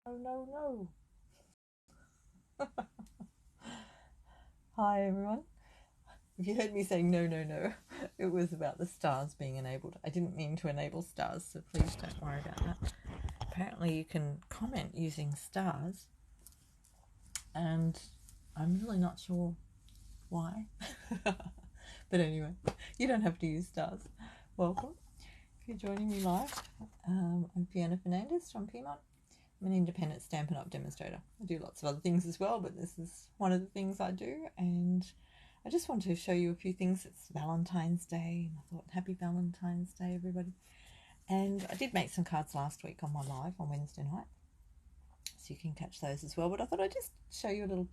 No. Hi everyone. If you heard me saying no, it was about the stars being enabled. I didn't mean to enable stars, so please don't worry about that. Apparently you can comment using stars, and I'm really not sure why. But anyway, you don't have to use stars. Welcome. If you're joining me live, I'm Fiona Fernandez from Pyrmont. I'm an independent Stampin' Up demonstrator. I do lots of other things as well, but this is one of the things I do, and I just want to show you a few things. It's Valentine's Day, and I thought, happy Valentine's Day, everybody. And I did make some cards last week on my live on Wednesday night, so you can catch those as well. But I thought I'd just show you a little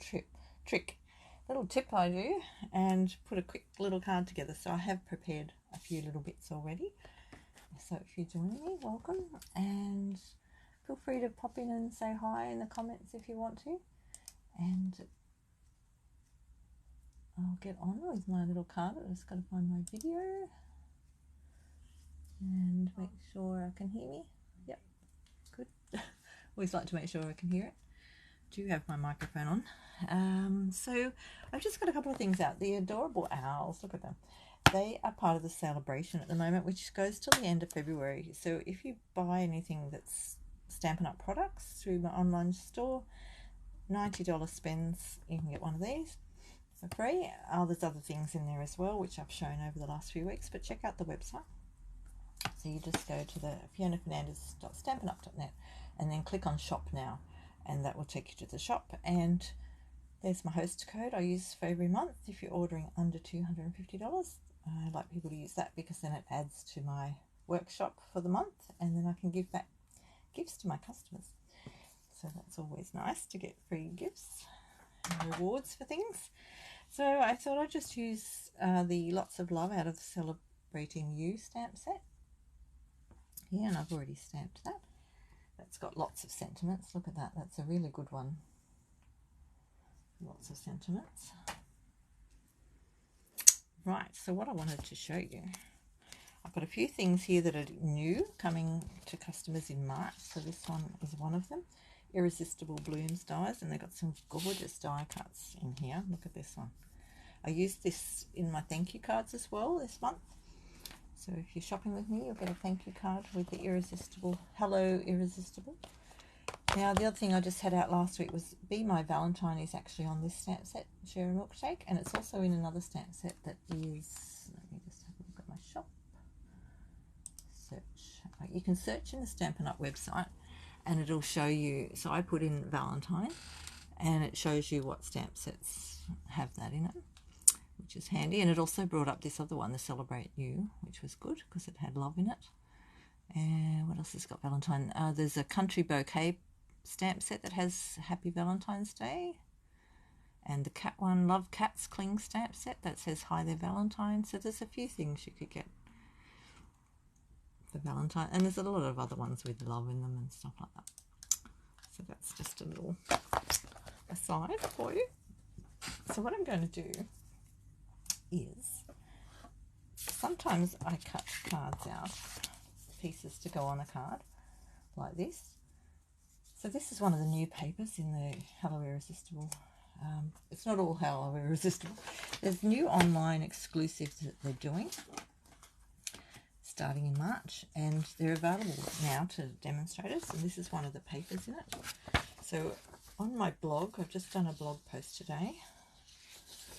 little tip I do, and put a quick little card together. So I have prepared a few little bits already. So if you're joining me, welcome, and feel free to pop in and say hi in the comments if you want to. And I'll get on with my little card. I just got to find my video and make sure I can hear me. Yep, good. Always like to make sure I can hear it. Do have my microphone on. So I've just got a couple of things out. The adorable owls, look at them. They are part of the Sale-A-Bration at the moment, which goes till the end of February. So if you buy anything that's Stampin' Up products through my online store, $90 spends, you can get one of these for free. There's other things in there as well, which I've shown over the last few weeks, but check out the website. So you just go to the FionaFernandez.stampinup.net and then click on shop now, and that will take you to the shop. And there's my host code I use for every month if you're ordering under $250. I like people to use that because then it adds to my workshop for the month, and then I can give back gifts to my customers. So that's always nice to get free gifts and rewards for things. So I thought I'd just use the Lots of Love out of the Celebrating You stamp set. Yeah, and I've already stamped that. That's got lots of sentiments. Look at that. That's a really good one. Lots of sentiments. Right, so what I wanted to show you, I've got a few things here that are new coming to customers in March. So this one is one of them. Irresistible Blooms dies, and they've got some gorgeous die cuts in here. Look at this one. I used this in my thank you cards as well this month. So if you're shopping with me, you'll get a thank you card with the Irresistible. Hello, Irresistible. Now, the other thing I just had out last week was Be My Valentine is actually on this stamp set, Share a Milkshake, and it's also in another stamp set that is, let me just have a look at my shop. Search. You can search in the Stampin' Up website and it'll show you. So I put in Valentine and it shows you what stamp sets have that in it, which is handy. And it also brought up this other one, the Celebrate You, which was good because it had love in it. And what else has got Valentine? There's a Country Bouquet stamp set that has Happy Valentine's Day. And the cat one, Love Cats Cling stamp set that says Hi There Valentine. So there's a few things you could get for Valentine. And there's a lot of other ones with love in them and stuff like that. So that's just a little aside for you. So what I'm going to do is, sometimes I cut cards out, pieces to go on a card, like this. So this is one of the new papers in the Hello Irresistible. It's not all Hello Irresistible. There's new online exclusives that they're doing, starting in March, and they're available now to demonstrators, and this is one of the papers in it. So on my blog, I've just done a blog post today.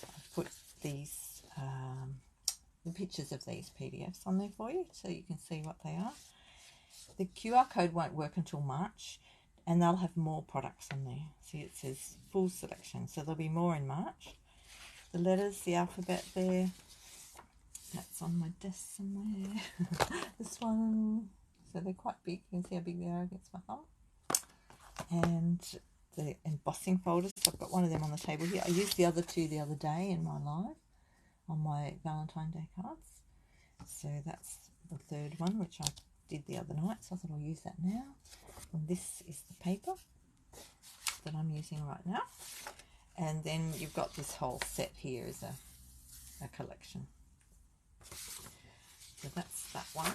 I've put these the pictures of these PDFs on there for you so you can see what they are. The QR code won't work until March, and they'll have more products on there. See, it says full selection, so there'll be more in March. The letters, the alphabet there, that's on my desk somewhere. This one, so they're quite big. You can see how big they are against my thumb. And the embossing folders, I've got one of them on the table here. I used the other two the other day in my live on my Valentine Day cards. So that's the third one, which I did the other night, so I thought I'll use that now. And this is the paper that I'm using right now. And then you've got this whole set here as a collection. So that's that one.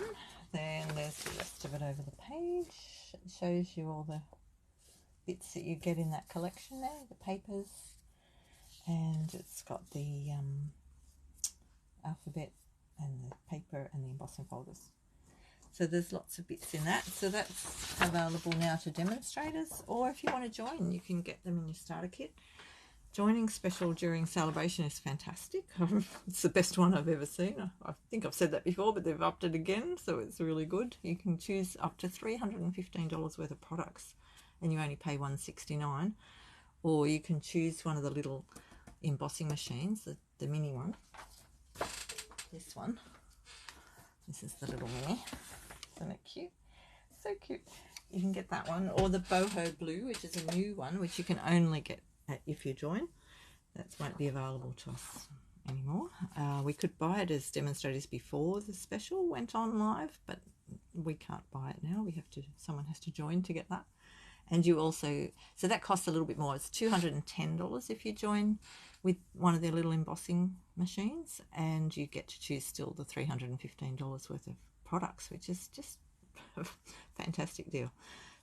Then there's the rest of it over the page. It shows you all the bits that you get in that collection there, the papers, and it's got the alphabet and the paper and the embossing folders. So there's lots of bits in that. So that's available now to demonstrators, or if you want to join, you can get them in your starter kit. Joining special during Sale-A-Bration is fantastic. It's the best one I've ever seen. I think I've said that before, but they've upped it again, so it's really good. You can choose up to $315 worth of products, and you only pay $169. Or you can choose one of the little embossing machines, the mini one. This one. This is the little mini. Isn't it cute? So cute. You can get that one, or the boho blue, which is a new one, which you can only get if you join. That won't be available to us anymore. We could buy it as demonstrators before the special went on live, but we can't buy it now. Someone has to join to get that. And you also, so that costs a little bit more. It's $210 if you join with one of their little embossing machines, and you get to choose still the $315 worth of products, which is just a fantastic deal.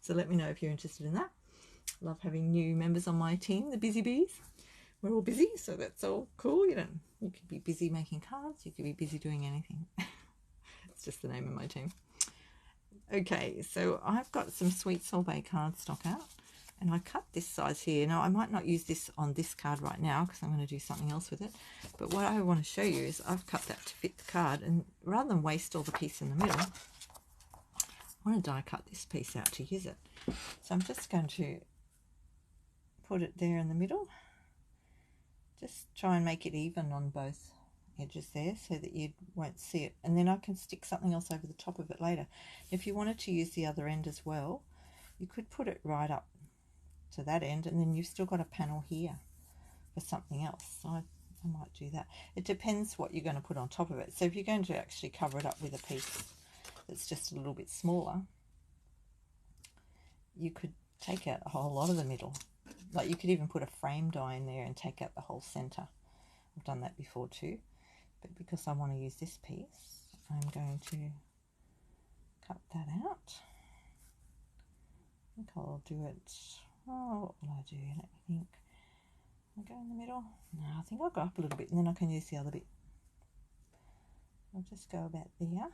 So let me know if you're interested in that. Love having new members on my team, the Busy Bees. We're all busy, so that's all cool. You could be busy making cards, you could be busy doing anything. It's just the name of my team. Okay, so I've got some Sweet Sorbet cardstock out, and I cut this size here. Now I might not use this on this card right now because I'm going to do something else with it, but what I want to show you is I've cut that to fit the card, and rather than waste all the piece in the middle, I want to die cut this piece out to use it. So I'm just going to put it there in the middle. Just try and make it even on both edges there so that you won't see it, and then I can stick something else over the top of it later. If you wanted to use the other end as well, you could put it right up to that end, and then you've still got a panel here for something else. So I might do that. It depends what you're going to put on top of it. So if you're going to actually cover it up with a piece that's just a little bit smaller, you could take out a whole lot of the middle. Like you could even put a frame die in there and take out the whole center. I've done that before too, but because I want to use this piece, I'm going to cut that out. I think I'll do it, what will I do? Let me think. I'll go in the middle. No, I think I'll go up a little bit, and then I can use the other bit. I'll just go about there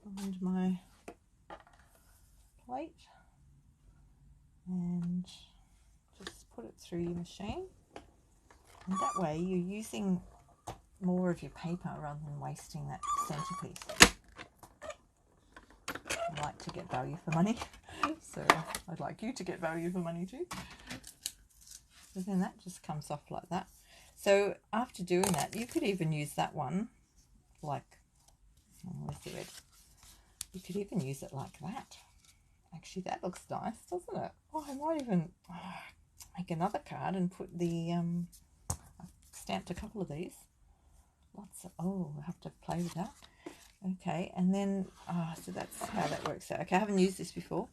behind my plate, and just put it through your machine, and that way you're using more of your paper rather than wasting that centerpiece. I like to get value for money, so I'd like you to get value for money too. So then that just comes off like that. So after doing that, you could even use that one like, where's the red? You could even use it like that. Actually, that looks nice, doesn't it? Oh, I might even make another card and put the, I've stamped a couple of these. Lots of, oh, I have to play with that. Okay, and then, so that's how that works out. Okay, I haven't used this before.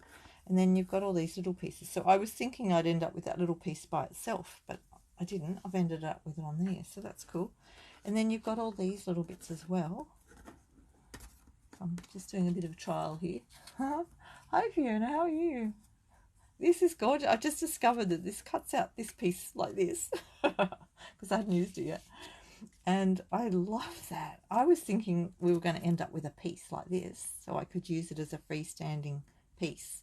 And then you've got all these little pieces. So I was thinking I'd end up with that little piece by itself, but I didn't. I've ended up with it on there, so that's cool. And then you've got all these little bits as well. I'm just doing a bit of a trial here. Hi Fiona, how are you? This is gorgeous. I just discovered that this cuts out this piece like this because I hadn't used it yet. And I love that. I was thinking we were going to end up with a piece like this, so I could use it as a freestanding piece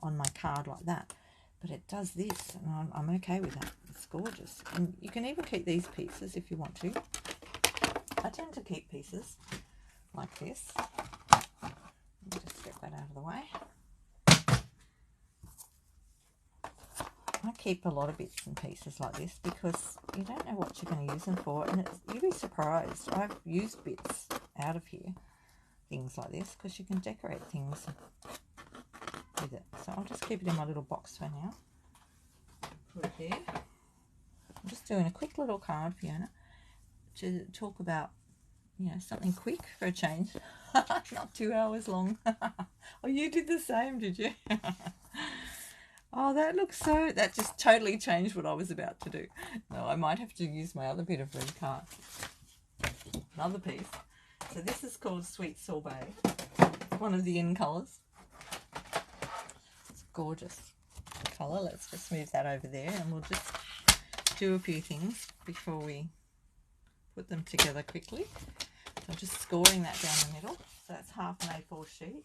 on my card like that. But it does this, and I'm okay with that. It's gorgeous. And you can even keep these pieces if you want to. I tend to keep pieces like this. Let me just get that out of the way. I keep a lot of bits and pieces like this because you don't know what you're going to use them for, and you'll be surprised. I've used bits out of here, things like this, because you can decorate things with it. So I'll just keep it in my little box for now. Put it there. I'm just doing a quick little card, Fiona, to talk about, you know, something quick for a change. Not 2 hours long. Oh, you did the same, did you? Oh, that looks so... That just totally changed what I was about to do. No, I might have to use my other bit of red card. Another piece. So this is called Sweet Sorbet. It's one of the in colours. It's gorgeous. colour. Let's just move that over there, and we'll just do a few things before we put them together quickly. So I'm just scoring that down the middle. So that's half an A4 sheet.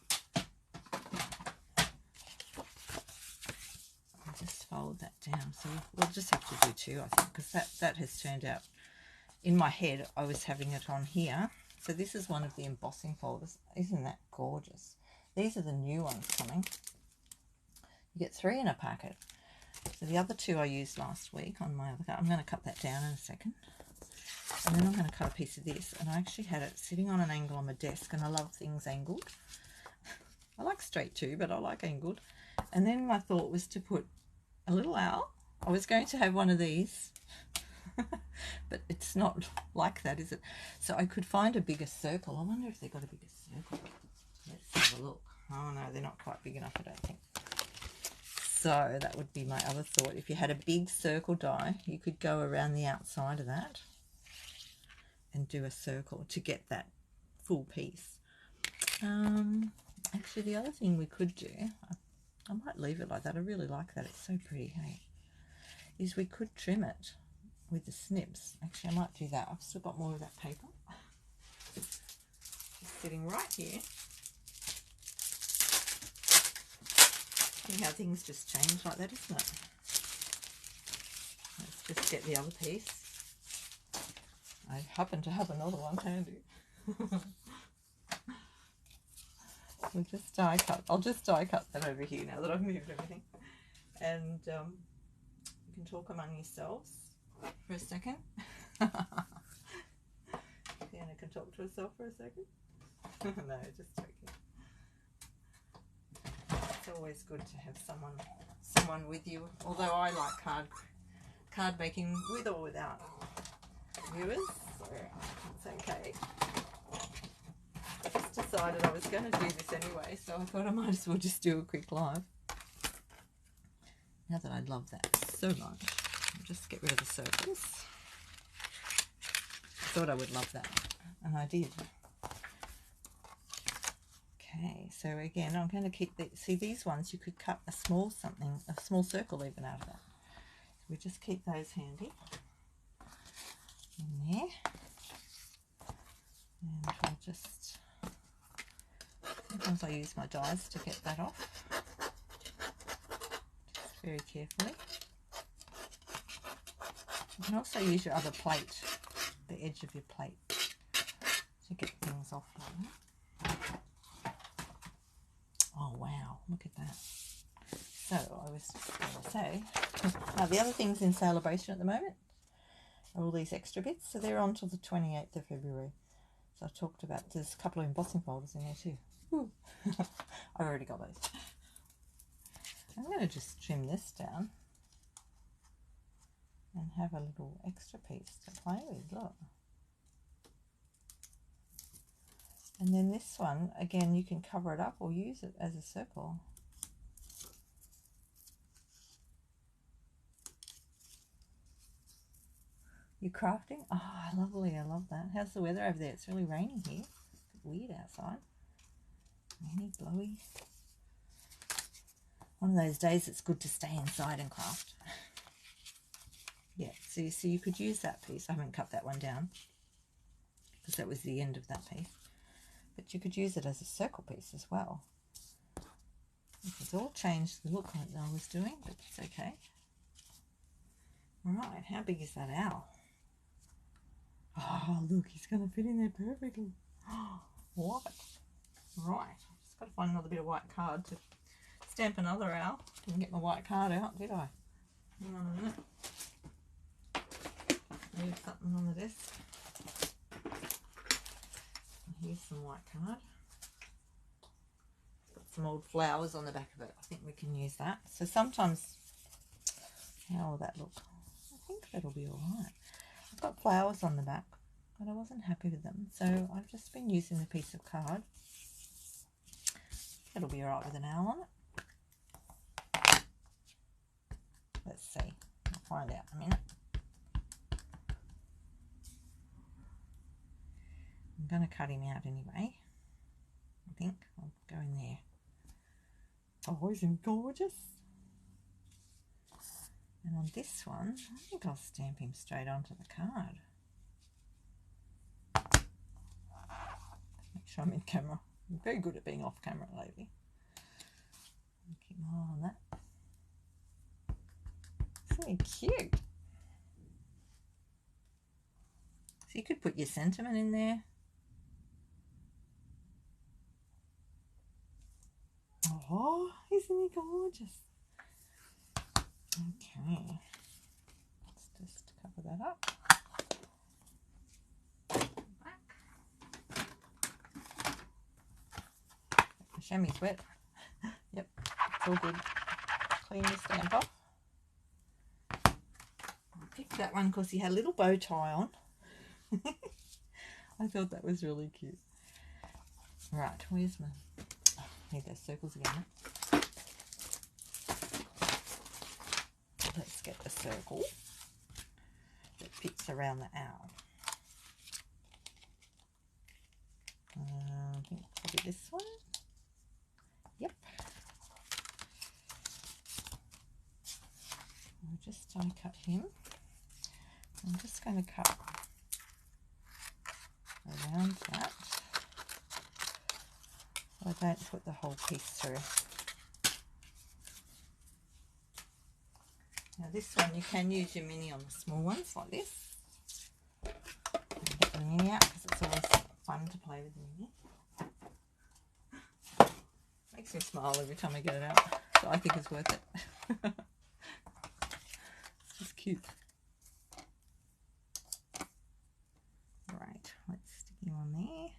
I'll just fold that down. So we'll just have to do two, I think, because that has turned out, in my head, I was having it on here. So this is one of the embossing folders. Isn't that gorgeous? These are the new ones coming. You get 3 in a packet. So the other 2 I used last week on my other card. I'm going to cut that down in a second. And then I'm going to cut a piece of this. And I actually had it sitting on an angle on my desk, and I love things angled. I like straight too, but I like angled. And then my thought was to put a little owl. I was going to have one of these. But it's not like that, is it? So I could find a bigger circle. I wonder if they've got a bigger circle. Let's have a look. Oh no, they're not quite big enough, I don't think. So that would be my other thought. If you had a big circle die, you could go around the outside of that and do a circle to get that full piece. Actually, the other thing we could do, I might leave it like that. I really like that. It's so pretty, hey? Is we could trim it with the snips. Actually, I might do that. I've still got more of that paper. Just sitting right here. See how things just change like that, isn't it? Let's just get the other piece. I happen to have another one handy. We'll just die cut. I'll just die cut that over here now that I've moved everything. And you can talk among yourselves for a second. Fiona can talk to herself for a second. No, just joking. It's always good to have someone with you. Although I like card making with or without viewers, so it's okay. I just decided I was going to do this anyway, so I thought I might as well just do a quick live. Now that I love that so much, I'll just get rid of the circles. I thought I would love that, and I did. Okay, so again, I'm going to keep see these ones. You could cut a small circle even out of that. So we just keep those handy in there, and I'll just. Sometimes I use my dies to get that off. Just very carefully. You can also use your other plate, the edge of your plate, to get things off like that. Oh wow, look at that. So I was just going to say, now the other things in Sale-A-Bration at the moment are all these extra bits. So they're on till the 28th of February. So I talked about, there's a couple of embossing folders in there too. I've already got those. I'm going to just trim this down and have a little extra piece to play with, look. And then this one, again, you can cover it up or use it as a circle. You're crafting? Oh, lovely, I love that. How's the weather over there? It's really raining here. It's weird outside. Rainy, blowy. One of those days it's good to stay inside and craft. Yeah, so you see you could use that piece. I haven't cut that one down because that was the end of that piece. But you could use it as a circle piece as well. It's all changed the look like I was doing, but it's okay. Right, how big is that owl? Oh, look, he's going to fit in there perfectly. What? Right, I've just got to find another bit of white card to stamp another owl. Didn't get my white card out, did I? Hang on a minute. Leave something on the desk. Here's some white card. Got some old flowers on the back of it. I think we can use that. So sometimes, how will that look? I think that'll be alright. I've got flowers on the back, but I wasn't happy with them. So I've just been using a piece of card. That'll be alright with an owl on it. Let's see. I'll find out in a minute. I'm going to cut him out anyway. I think I'll go in there. Oh, isn't he gorgeous? And on this one, I think I'll stamp him straight onto the card. Make sure I'm in camera. I'm very good at being off camera lately. Keep my eye on that. Isn't he cute? So you could put your sentiment in there. Oh, isn't he gorgeous? Okay, let's just cover that up. The chamois wet. Yep, it's all good. Clean the stamp off. I picked that one because he had a little bow tie on. I thought that was really cute. Right, where's my... Oh, I need those circles again. Let's get the circle that fits around the owl. I think probably this one. Yep. I'll just cut him. I'm just going to cut around that so I don't put the whole piece through. Now this one you can use your mini on the small ones like this. Get the mini out because it's always fun to play with the mini. Makes me smile every time I get it out, so I think it's worth it. It's just cute. Right, let's stick him on there.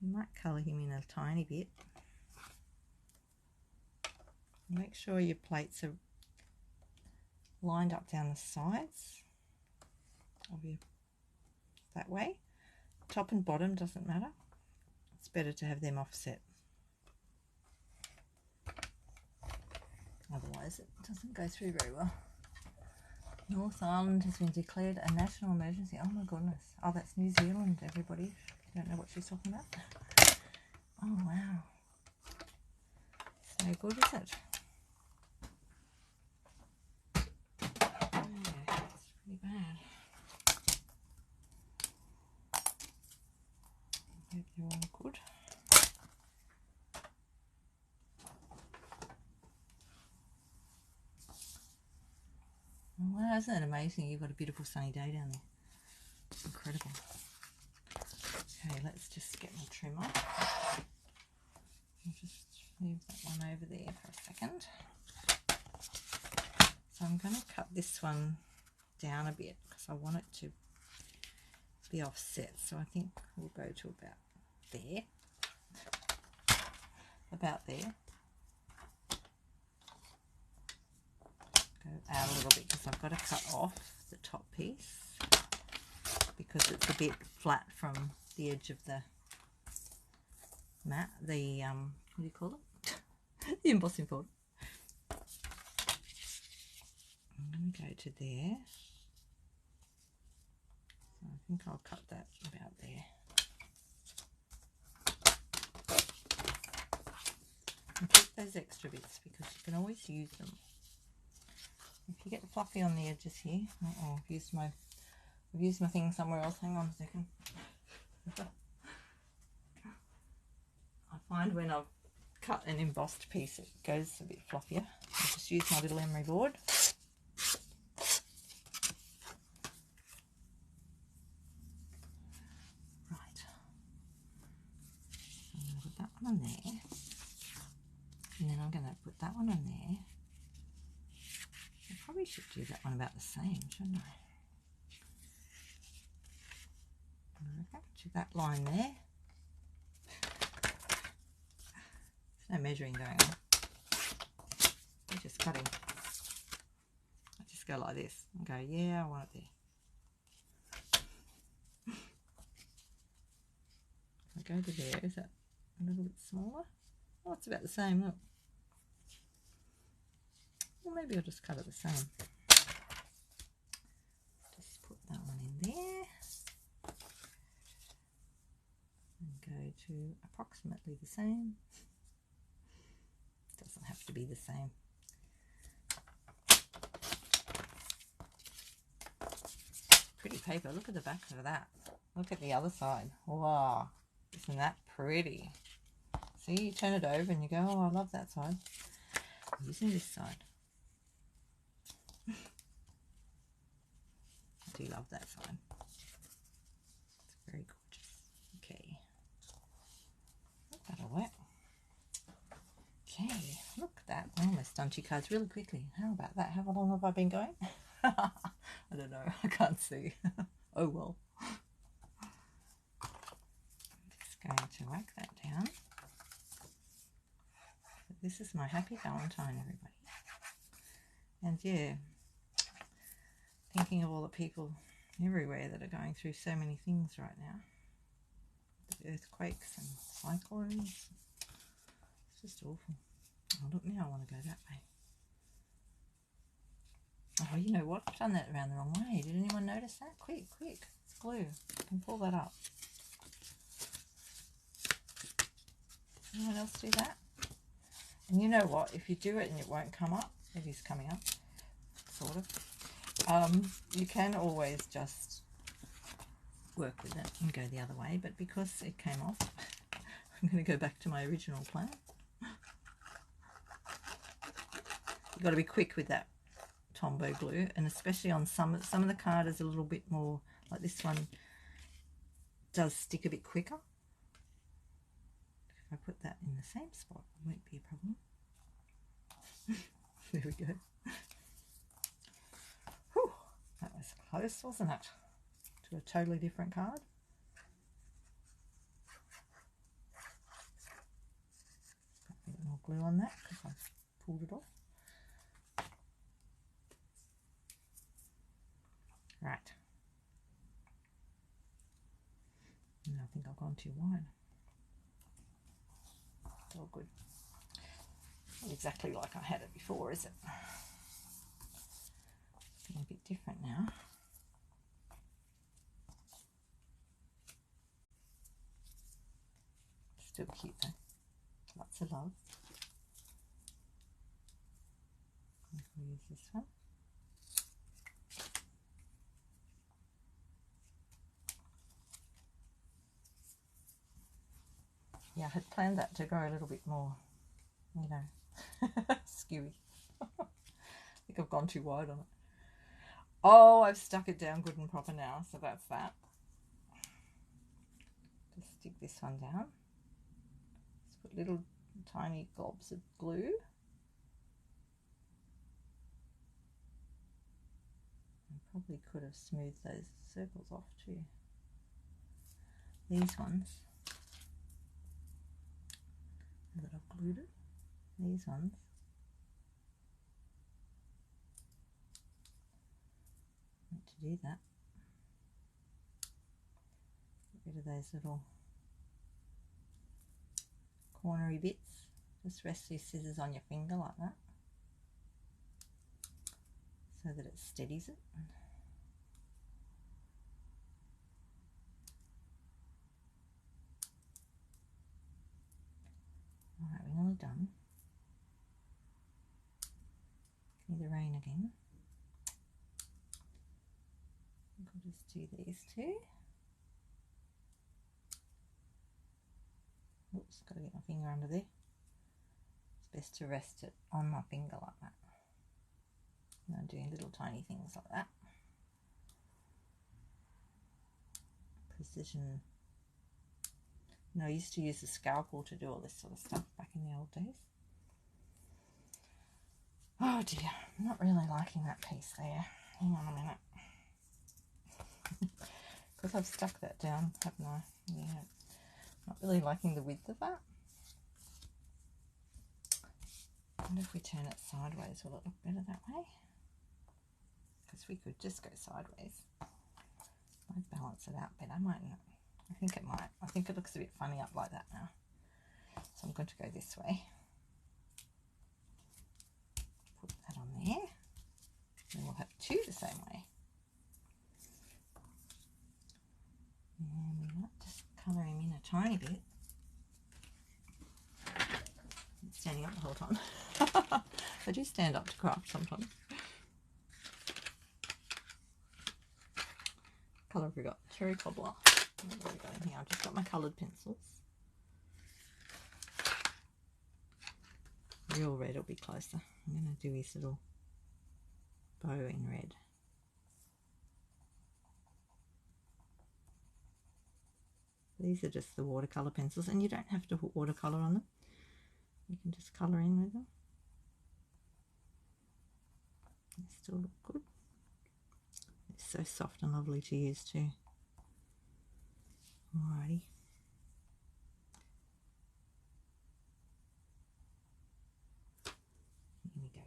You might colour him in a tiny bit. Make sure your plates are lined up down the sides of you that way. Top and bottom doesn't matter. It's better to have them offset. Otherwise it doesn't go through very well. North Island has been declared a national emergency. Oh my goodness. Oh, that's New Zealand, everybody. If you don't know what she's talking about. Oh wow. It's no good, is it? Pretty bad. I hope they're all good. Wow, isn't it amazing? You've got a beautiful sunny day down there. It's incredible. Okay, let's just get my trim off. I'll just move that one over there for a second. So I'm going to cut this one down a bit because I want it to be offset. So I think we'll go to about there. About there. Go out a little bit because I've got to cut off the top piece because it's a bit flat from the edge of the mat, the what do you call it? The embossing board. I'm going to go to there. So I think I'll cut that about there. And keep those extra bits because you can always use them. If you get fluffy on the edges here, I've used my thing somewhere else. Hang on a second. I find when I've cut an embossed piece, it goes a bit fluffier. I'll just use my little emery board. Right. I'm going to put that one on there. And then I'm going to put that one on there. I probably should do that one about the same, shouldn't I? To that line there. There's no measuring going on. I'm just cutting. I just go like this and go, yeah, I want it there. I go to there. Is that a little bit smaller? Oh, it's about the same, look. Well, maybe I'll just cut it the same. Just put that one in there. And go to approximately the same. Doesn't have to be the same. paper. Look at the back of that. Look at the other side. Wow, isn't that pretty? See, you turn it over and you go, oh, I love that side. I'm using this side. I do love that side. It's very gorgeous. Okay. That'll work. Okay, look at that. I almost done 2 cards really quickly. How about that? How long have I been going? I don't know. I can't see. Oh well. I'm just going to whack that down. This is my happy Valentine, everybody. And yeah, thinking of all the people everywhere that are going through so many things right now. The earthquakes and cyclones. It's just awful. Oh, look, now I want to go that way. Oh, you know what? I've done that around the wrong way. Did anyone notice that? Quick, quick. It's glue. I can pull that up. Anyone else do that? And you know what? If you do it and it won't come up, it is coming up, sort of. You can always just work with it and go the other way, but because it came off, I'm going to go back to my original plan. You've got to be quick with that Tombow glue, and especially on some of the card is a little bit more, like this one does stick a bit quicker. If I put that in the same spot, it won't be a problem. There we go. Whew, that was close, wasn't it? To a totally different card. Put a bit more glue on that because I've pulled it off. Right. No, I think I've gone too wide. It's all good. Not exactly like I had it before, is it? It's getting a bit different now. Still cute though. Lots of love. We'll use this one. Yeah, I had planned that to go a little bit more, you know, skewy. I think I've gone too wide on it. Oh, I've stuck it down good and proper now, so that's that. Just stick this one down. Just put little tiny globs of glue. I probably could have smoothed those circles off too. These ones that I've glued it, these ones, meant to do that. Get rid of those little cornery bits. Just rest your scissors on your finger like that, so that it steadies it. Alright, we're nearly done. Need the rain again. I think I'll just do these two. Oops, got to get my finger under there. It's best to rest it on my finger like that. And I'm doing little tiny things like that. Precision. You know, I used to use the scalpel to do all this sort of stuff back in the old days. Oh dear, I'm not really liking that piece there. Hang on a minute. Because I've stuck that down, haven't I? Yeah. Not really liking the width of that. I wonder if we turn it sideways, will it look better that way? Because we could just go sideways. Might balance it out better, mightn't it? I think it might. I think it looks a bit funny up like that now. So I'm going to go this way. Put that on there. And we'll have two the same way. And we might just colour him in a tiny bit. I'm standing up the whole time. I do stand up to craft sometimes. colour have we got? Cherry Cobbler. What have we got in here? I've just got my coloured pencils. Real red will be closer. I'm going to do his little bow in red. These are just the watercolour pencils, and you don't have to put watercolour on them. You can just colour in with them. They still look good. It's so soft and lovely to use too. Alrighty. Here we go.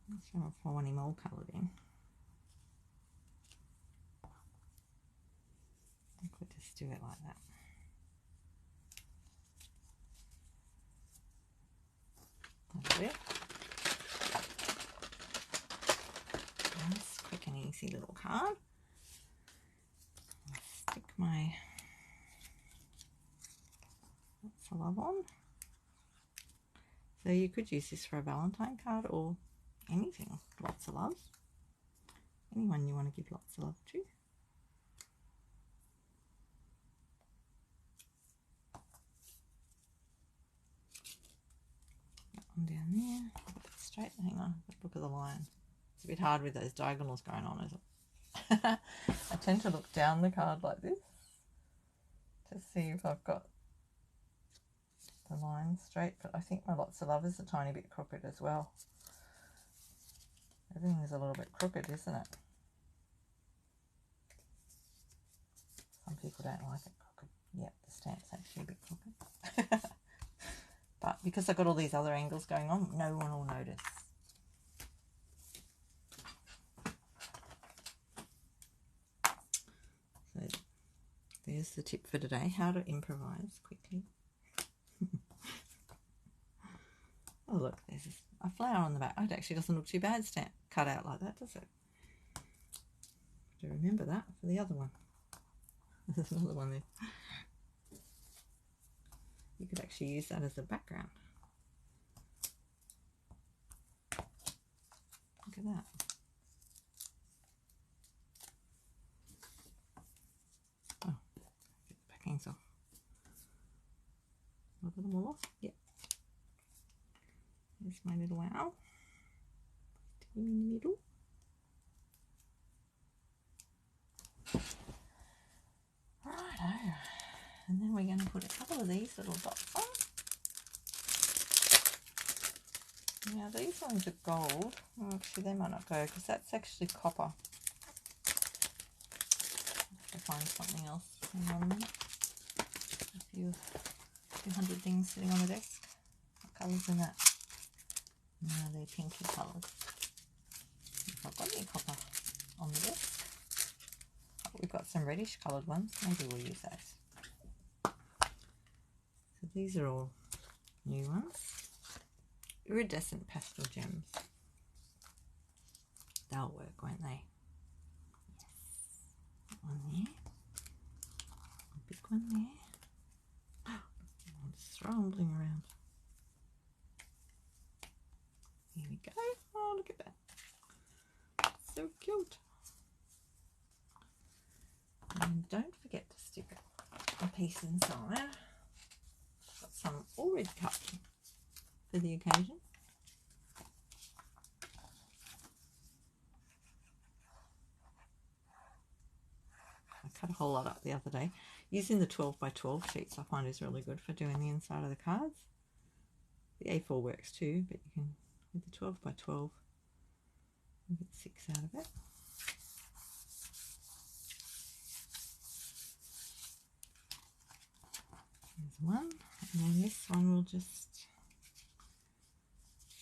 I'm not sure if I want him all coloured in. I could just do it like that. That'll do. Nice, quick and easy little card. I'll stick my lots of love on. So you could use this for a Valentine card or anything. Lots of love. Anyone you want to give lots of love to. Down there, straight. Hang on, look at the line. It's a bit hard with those diagonals going on, isn't it? I tend to look down the card like this to see if I've got the line straight, but I think my lots of love is a tiny bit crooked as well. Everything is a little bit crooked, isn't it? Some people don't like it crooked. Yep, the stamp's actually a bit crooked. But because I've got all these other angles going on, no one will notice. So there's the tip for today, how to improvise quickly. Oh look, there's a flower on the back. It actually doesn't look too bad stamp cut out like that, does it? Do remember that for the other one. There's another one there. You could actually use that as a background. Look at that. Oh, get the backings off. I've got them all off. Yep. There's my little owl. Stick him in the middle. Righto. And then we're going to put a couple of these little dots on. Now these ones are gold. Oh, actually they might not go because that's actually copper. I have to find something else. Hang on a minute. A few 200 things sitting on the desk. What colours in that? No, they're pinky colours. If I've got any copper on the desk. Oh, we've got some reddish coloured ones. Maybe we'll use those. So these are all new ones. Iridescent pastel gems. They'll work, won't they? Yes. That one there. A big one there. I'm just rumbling around. Here we go. Oh, look at that. So cute. And don't forget to stick a piece inside. Got some already cut for the occasion. I cut a whole lot up the other day. Using the 12 by 12 sheets I find is really good for doing the inside of the cards. The A4 works too, but you can, with the 12 by 12, you get 6 out of it. There's one, and then this one we'll just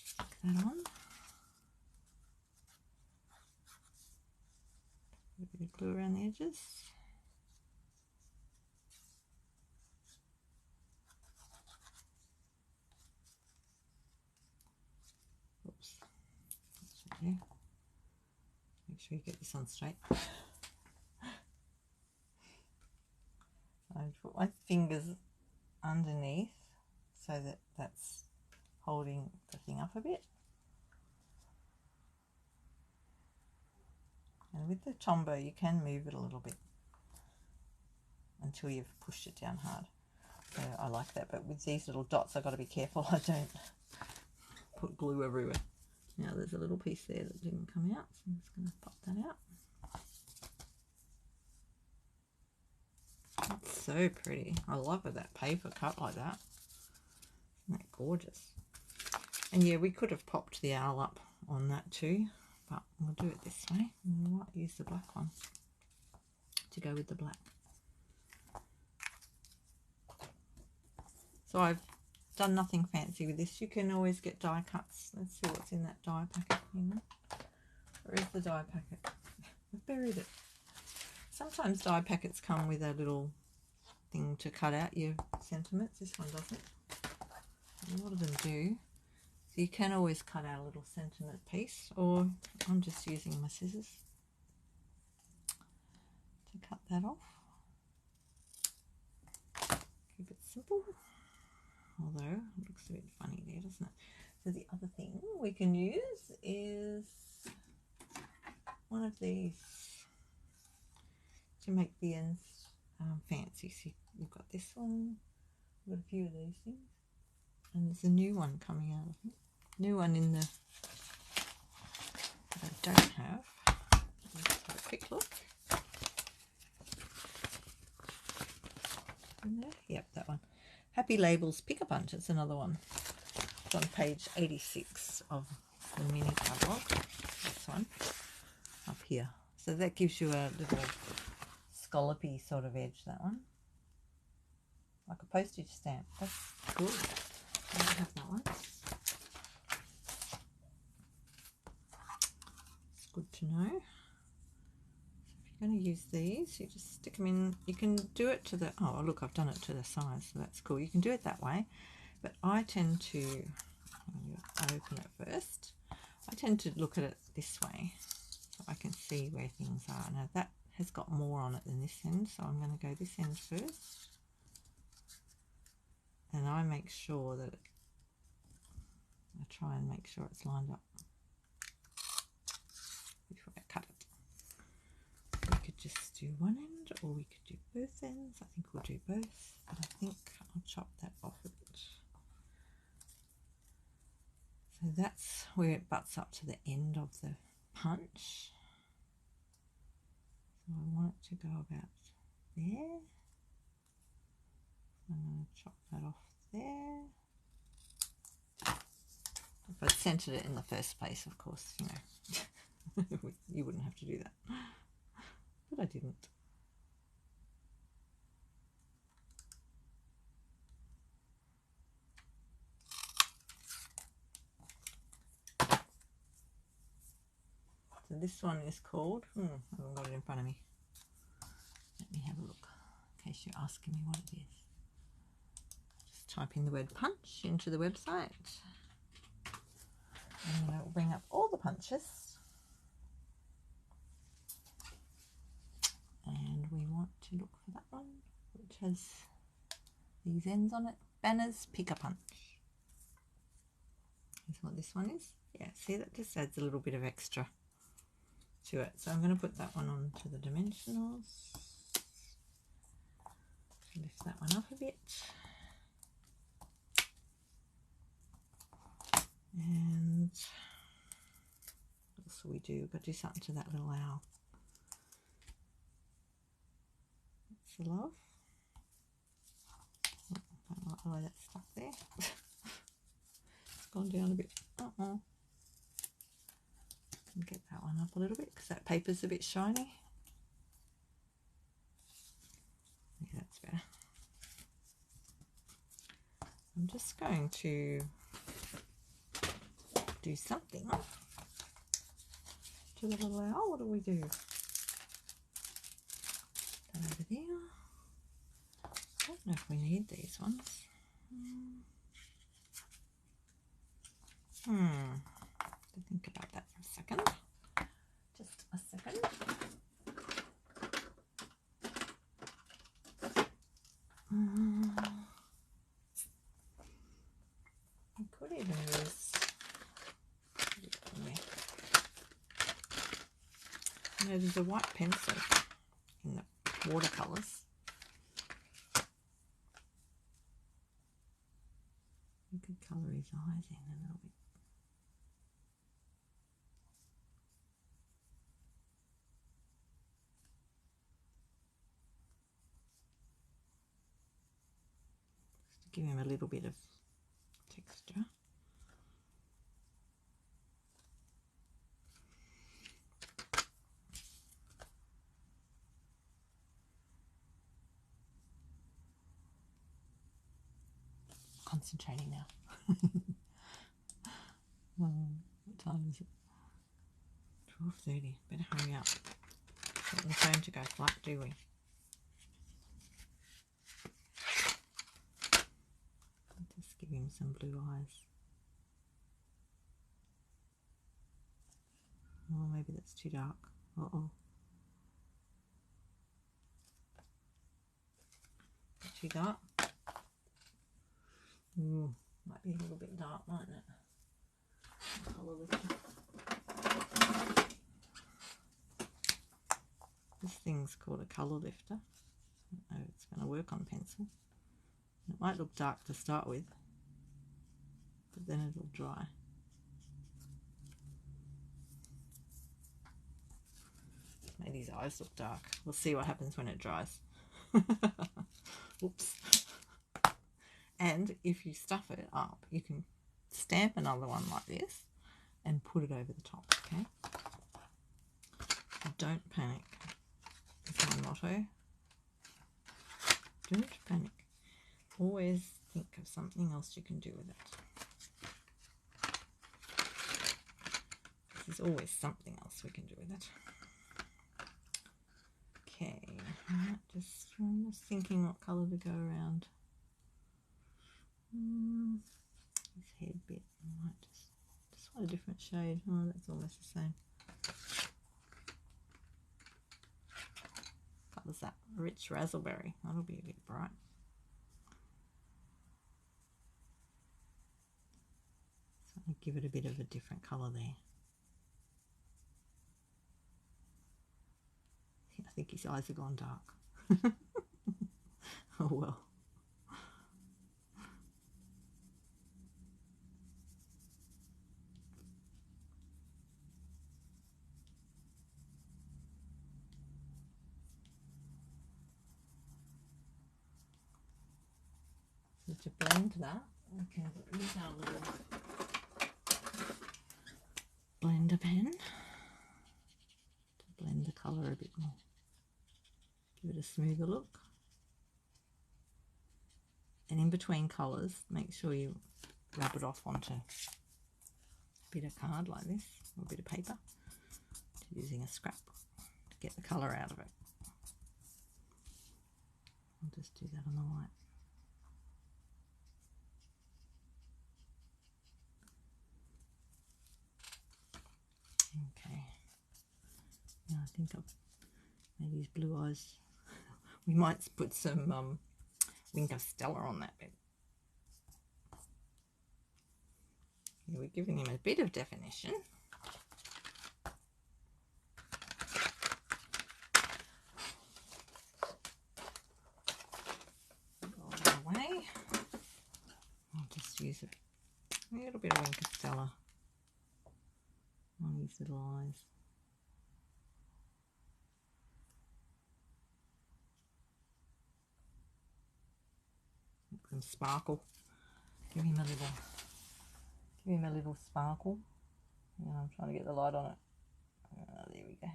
stick that on. Put a bit of glue around the edges. Oops. Make sure you get this on straight. I put my fingers underneath so that that's holding the thing up a bit. And with the Tombow, you can move it a little bit until you've pushed it down hard. So I like that, but with these little dots, I've got to be careful I don't put glue everywhere. Now there's a little piece there that didn't come out, so I'm just going to pop that out. That's so pretty. I love it, that paper cut like that. Isn't that gorgeous? And yeah, we could have popped the owl up on that too, but we'll do it this way. We might use the black one to go with the black. So I've done nothing fancy with this. You can always get die cuts. Let's see what's in that die packet. Where is the die packet? I've buried it. Sometimes die packets come with a little thing to cut out your sentiments. This one doesn't. A lot of them do. So you can always cut out a little sentiment piece, or I'm just using my scissors to cut that off. Keep it simple. Although it looks a bit funny there, doesn't it? So the other thing we can use is one of these to make the ends fancy. So you've got this one, we've got a few of these things, and there's a new one coming out, I think. New one in the that I don't have. Let's have a quick look. In there? Yep, that one. Happy Labels Pick a Punch. It's another one. It's on page 86 of the mini catalogue. This one up here. So that gives you a little scallopy sort of edge, that one. Like a postage stamp. That's cool. I don't have that one. It's good to know. So if you're going to use these, you just stick them in. You can do it to the, oh look, I've done it to the size, so that's cool. You can do it that way, but I tend to, open it first. I tend to look at it this way so I can see where things are. Now that has got more on it than this end, so I'm going to go this end first, and I make sure that I try and make sure it's lined up before I cut it. We could just do one end, or we could do both ends. I think we'll do both, but I think I'll chop that off a bit. So that's where it butts up to the end of the punch. So I want it to go about there. I'm going to chop that off there. If I'd centered it in the first place, of course, you know, you wouldn't have to do that. But I didn't. So this one is called, I haven't got it in front of me. Let me have a look, in case you're asking me what it is. Just type in the word punch into the website. And then it will bring up all the punches. And we want to look for that one, which has these ends on it. Banners Pick a Punch. Is what this one is. Yeah, see, that just adds a little bit of extra to it. So I'm going to put that one onto the dimensionals. Lift that one up a bit. And what else will we do? We've got to do something to that little owl. That's the love. I don't like the way that's stuck there. It's gone down a bit. Get that one up a little bit because that paper's a bit shiny. Yeah, that's better. I'm just going to do something to the little owl. What do we do? That over there. I don't know if we need these ones. To think about that for a second. Just a second. I could even use, You know, there's a white pencil in the watercolours. You could colour his eyes in a little bit. Just to give him a little bit of texture. Concentrating now. What time is it? 12:30. Better hurry up. Not the phone to go flat, do we? Just give him some blue eyes. Oh, maybe that's too dark. Uh-oh. Too dark? Ooh, might be a little bit dark, mightn't it? Colour lifter. This thing's called a colour lifter. I don't know if it's going to work on pencil. It might look dark to start with, but then it'll dry. Made his eyes look dark. We'll see what happens when it dries. Oops. And if you stuff it up, you can stamp another one like this and put it over the top, okay? Don't panic. That's my motto. Don't panic. Always think of something else you can do with it. There's always something else we can do with it. Okay, I'm just thinking what colour to go around. His head bit. I might just want a different shade. Oh, that's almost the same. What colour's that? Rich raspberry. That'll be a bit bright. So I'll give it a bit of a different colour there. I think his eyes have gone dark. Oh well. So to blend that, we can use our little blender pen to blend the colour a bit more. Give it a smoother look. And in between colours, make sure you rub it off onto a bit of card like this, or a bit of paper, using a scrap to get the colour out of it. I'll just do that on the white. Okay, now I think I've made these blue eyes. We might put some Wink of Stella on that bit. Yeah, we're giving him a bit of definition. Go away. I'll just use a little bit of Wink of Stella on these little eyes. Make them sparkle. Give him a little sparkle. Yeah, I'm trying to get the light on it. There we go.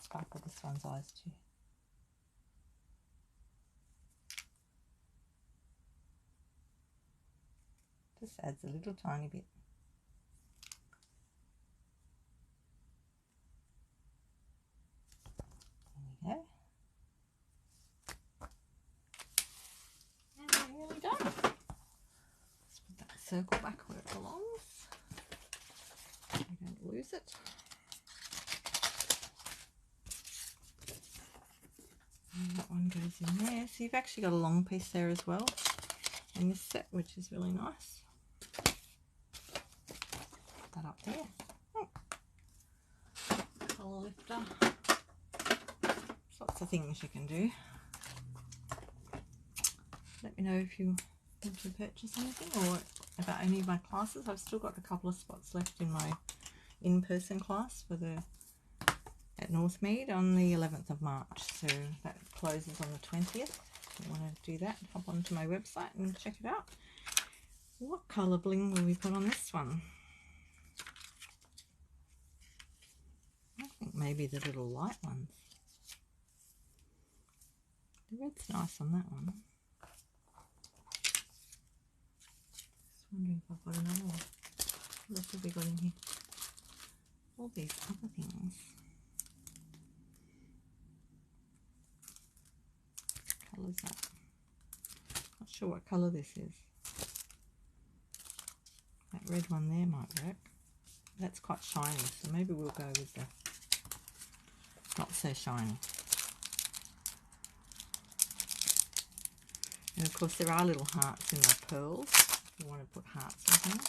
Sparkle this one's eyes too. Just adds a little tiny bit. There we go. And there we go. Let's put that circle back where it belongs. We don't lose it. And that one goes in there. So you've actually got a long piece there as well. in this set, which is really nice. Put that up there. Colour lifter. There's lots of things you can do. Let me know if you want to purchase anything or about any of my classes. I've still got a couple of spots left in my in-person class for the at Northmead on the 11th of March. So that closes on the 20th. If you want to do that, hop onto my website and check it out. What colour bling will we put on this one? I think maybe the little light ones. The red's nice on that one. Just wondering if I've got another one. What else have we got in here? All these other things. Colours up. Not sure what colour this is. That red one there might work. That's quite shiny, so maybe we'll go with the not so shiny. And of course there are little hearts in my pearls, if you want to put hearts in here.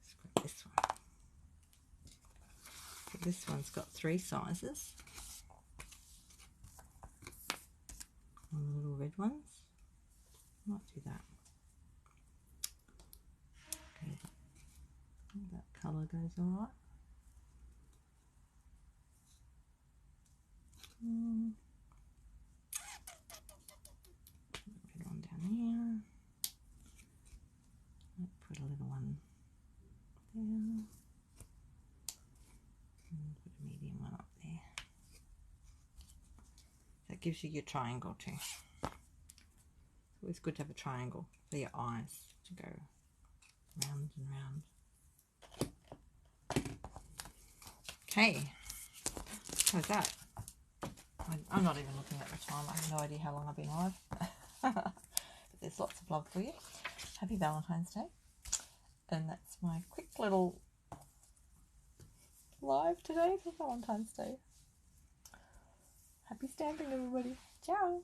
Let's grab this one. So this one's got 3 sizes. And the little red ones. Might do that. Okay. That colour goes alright. Put one down here. Might put a little one there. And put a medium one up there. That gives you your triangle too. It's always good to have a triangle for your eyes to go round and round. Okay, how's that? I'm not even looking at the time. I have no idea how long I've been live. But there's lots of love for you. Happy Valentine's Day. And that's my quick little live today for Valentine's Day. Happy stamping, everybody. Ciao.